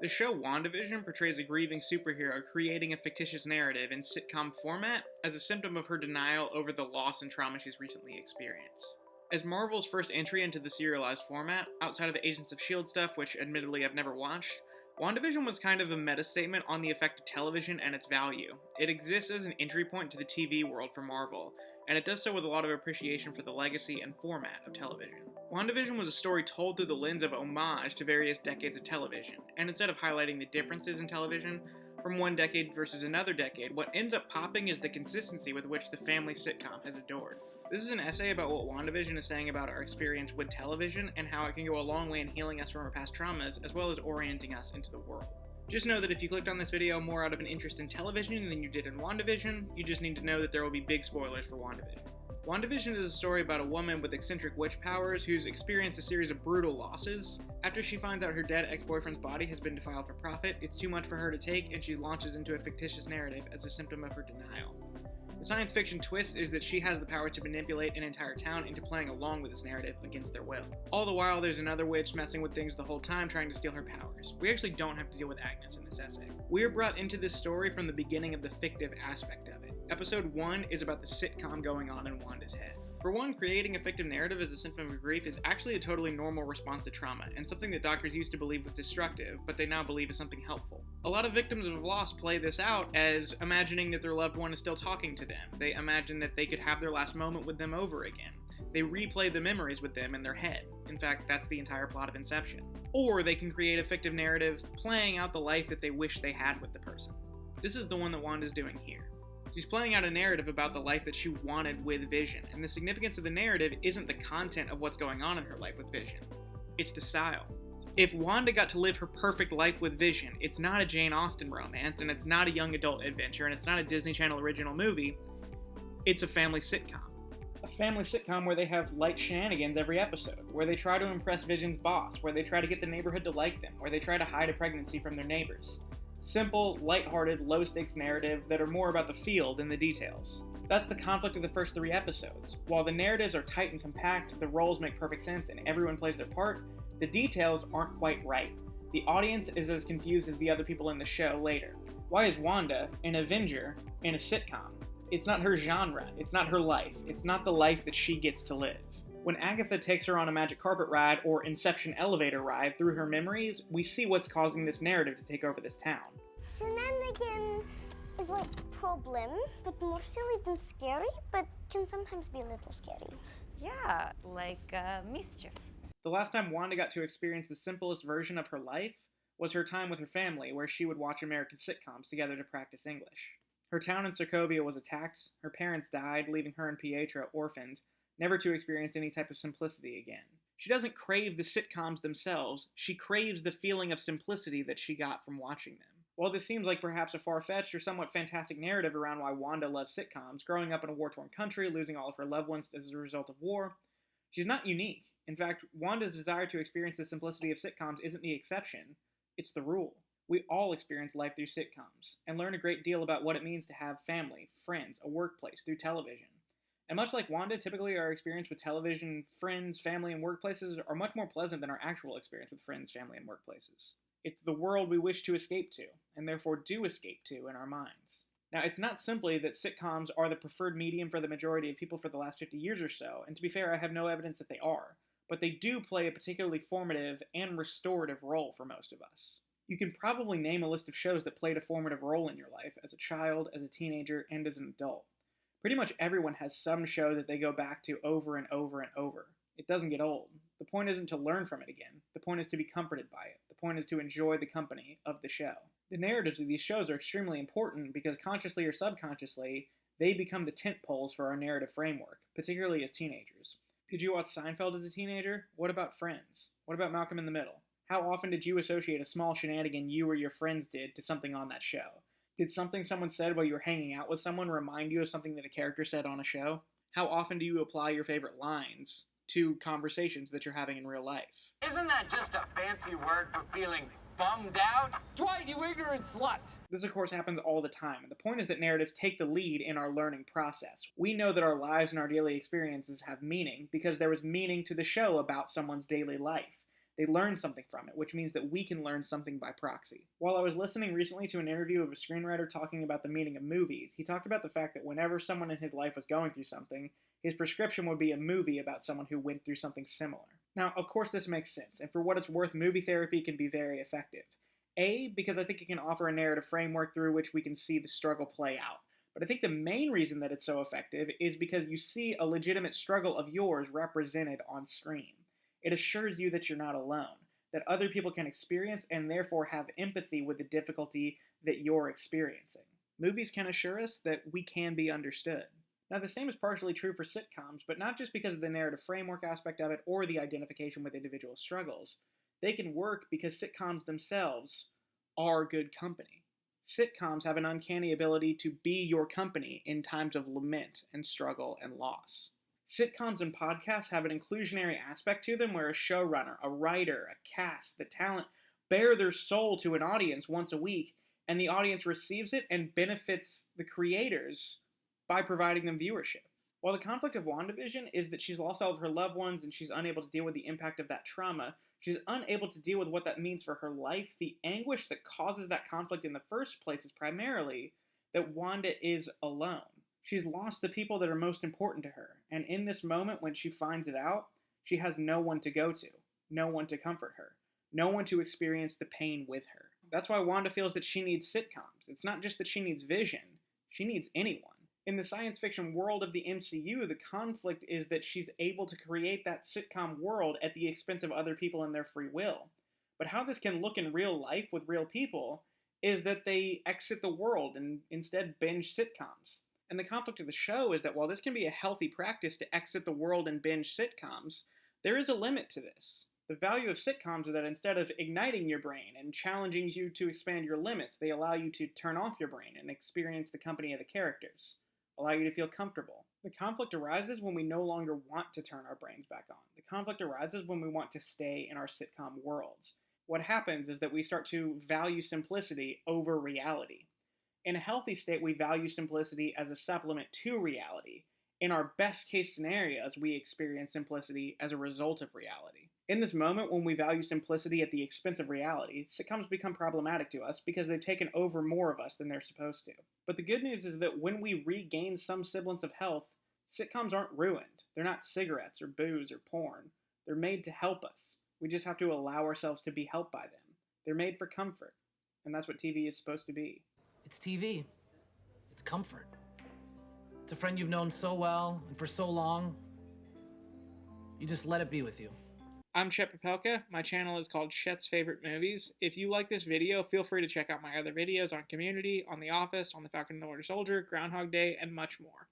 The show WandaVision portrays a grieving superhero creating a fictitious narrative in sitcom format as a symptom of her denial over the loss and trauma she's recently experienced. As Marvel's first entry into the serialized format, outside of the Agents of S.H.I.E.L.D. stuff, which admittedly I've never watched, WandaVision was kind of a meta statement on the effect of television and its value. It exists as an entry point to the TV world for Marvel, and it does so with a lot of appreciation for the legacy and format of television. WandaVision was a story told through the lens of homage to various decades of television, and instead of highlighting the differences in television from one decade versus another decade, what ends up popping is the consistency with which the family sitcom has adored. This is an essay about what WandaVision is saying about our experience with television and how it can go a long way in healing us from our past traumas, as well as orienting us into the world. Just know that if you clicked on this video more out of an interest in television than you did in WandaVision, you just need to know that there will be big spoilers for WandaVision. WandaVision is a story about a woman with eccentric witch powers who's experienced a series of brutal losses. After she finds out her dead ex-boyfriend's body has been defiled for profit, it's too much for her to take, and she launches into a fictitious narrative as a symptom of her denial. The science fiction twist is that she has the power to manipulate an entire town into playing along with this narrative against their will. All the while, there's another witch messing with things the whole time trying to steal her powers. We actually don't have to deal with Agnes in this essay. We are brought into this story from the beginning of the fictive aspect of it. Episode 1 is about the sitcom going on in Wanda's head. For one, creating a fictive narrative as a symptom of grief is actually a totally normal response to trauma, and something that doctors used to believe was destructive, but they now believe is something helpful. A lot of victims of loss play this out as imagining that their loved one is still talking to them. They imagine that they could have their last moment with them over again. They replay the memories with them in their head. In fact, that's the entire plot of Inception. Or they can create a fictive narrative playing out the life that they wish they had with the person. This is the one that Wanda's doing here. She's playing out a narrative about the life that she wanted with Vision, and the significance of the narrative isn't the content of what's going on in her life with Vision. It's the style. If Wanda got to live her perfect life with Vision, it's not a Jane Austen romance, and it's not a young adult adventure, and it's not a Disney Channel original movie. It's a family sitcom. A family sitcom where they have light shenanigans every episode, where they try to impress Vision's boss, where they try to get the neighborhood to like them, where they try to hide a pregnancy from their neighbors. Simple, lighthearted, low-stakes narrative that are more about the feel than the details. That's the conflict of the first 3 episodes. While the narratives are tight and compact, the roles make perfect sense, and everyone plays their part, the details aren't quite right. The audience is as confused as the other people in the show later. Why is Wanda an Avenger in a sitcom? It's not her genre, it's not her life, it's not the life that she gets to live. When Agatha takes her on a magic carpet ride or Inception elevator ride through her memories, we see what's causing this narrative to take over this town. Shenanigan is like problem, but more silly than scary, but can sometimes be a little scary. Yeah, like mischief. The last time Wanda got to experience the simplest version of her life was her time with her family, where she would watch American sitcoms together to practice English. Her town in Sokovia was attacked, her parents died, leaving her and Pietro orphaned, never to experience any type of simplicity again. She doesn't crave the sitcoms themselves, she craves the feeling of simplicity that she got from watching them. While this seems like perhaps a far-fetched or somewhat fantastic narrative around why Wanda loves sitcoms, growing up in a war-torn country, losing all of her loved ones as a result of war, she's not unique. In fact, Wanda's desire to experience the simplicity of sitcoms isn't the exception, it's the rule. We all experience life through sitcoms, and learn a great deal about what it means to have family, friends, a workplace through television. And much like Wanda, typically our experience with television, friends, family, and workplaces are much more pleasant than our actual experience with friends, family, and workplaces. It's the world we wish to escape to, and therefore do escape to in our minds. Now, it's not simply that sitcoms are the preferred medium for the majority of people for the last 50 years or so, and to be fair, I have no evidence that they are, but they do play a particularly formative and restorative role for most of us. You can probably name a list of shows that played a formative role in your life as a child, as a teenager, and as an adult. Pretty much everyone has some show that they go back to over and over and over. It doesn't get old. The point isn't to learn from it again. The point is to be comforted by it. The point is to enjoy the company of the show. The narratives of these shows are extremely important because consciously or subconsciously, they become the tent poles for our narrative framework, particularly as teenagers. Did you watch Seinfeld as a teenager? What about Friends? What about Malcolm in the Middle? How often did you associate a small shenanigan you or your friends did to something on that show? Did something someone said while you were hanging out with someone remind you of something that a character said on a show? How often do you apply your favorite lines to conversations that you're having in real life? Isn't that just a fancy word for feeling bummed out? Dwight, you ignorant slut! This, of course, happens all the time, and the point is that narratives take the lead in our learning process. We know that our lives and our daily experiences have meaning because there was meaning to the show about someone's daily life. They learn something from it, which means that we can learn something by proxy. While I was listening recently to an interview of a screenwriter talking about the meaning of movies, he talked about the fact that whenever someone in his life was going through something, his prescription would be a movie about someone who went through something similar. Now, of course this makes sense, and for what it's worth, movie therapy can be very effective. Because I think it can offer a narrative framework through which we can see the struggle play out. But I think the main reason that it's so effective is because you see a legitimate struggle of yours represented on screen. It assures you that you're not alone, that other people can experience and therefore have empathy with the difficulty that you're experiencing. Movies can assure us that we can be understood. Now, the same is partially true for sitcoms, but not just because of the narrative framework aspect of it or the identification with individual struggles. They can work because sitcoms themselves are good company. Sitcoms have an uncanny ability to be your company in times of lament and struggle and loss. Sitcoms and podcasts have an inclusionary aspect to them where a showrunner, a writer, a cast, the talent bare their soul to an audience once a week, and the audience receives it and benefits the creators by providing them viewership. While the conflict of WandaVision is that she's lost all of her loved ones and she's unable to deal with the impact of that trauma, she's unable to deal with what that means for her life. The anguish that causes that conflict in the first place is primarily that Wanda is alone. She's lost the people that are most important to her, and in this moment when she finds it out, she has no one to go to, no one to comfort her, no one to experience the pain with her. That's why Wanda feels that she needs sitcoms. It's not just that she needs Vision, she needs anyone. In the science fiction world of the MCU, the conflict is that she's able to create that sitcom world at the expense of other people and their free will. But how this can look in real life with real people is that they exit the world and instead binge sitcoms. And the conflict of the show is that while this can be a healthy practice to exit the world and binge sitcoms, there is a limit to this. The value of sitcoms is that instead of igniting your brain and challenging you to expand your limits, they allow you to turn off your brain and experience the company of the characters, allow you to feel comfortable. The conflict arises when we no longer want to turn our brains back on. The conflict arises when we want to stay in our sitcom worlds. What happens is that we start to value simplicity over reality. In a healthy state, we value simplicity as a supplement to reality. In our best case scenarios, we experience simplicity as a result of reality. In this moment, when we value simplicity at the expense of reality, sitcoms become problematic to us because they've taken over more of us than they're supposed to. But the good news is that when we regain some semblance of health, sitcoms aren't ruined. They're not cigarettes or booze or porn. They're made to help us. We just have to allow ourselves to be helped by them. They're made for comfort, and that's what TV is supposed to be. It's TV. It's comfort. It's a friend you've known so well and for so long. You just let it be with you. I'm Chet Popelka. My channel is called Chet's Favorite Movies. If you like this video, feel free to check out my other videos on Community, on The Office, on The Falcon and the Winter Soldier, Groundhog Day, and much more.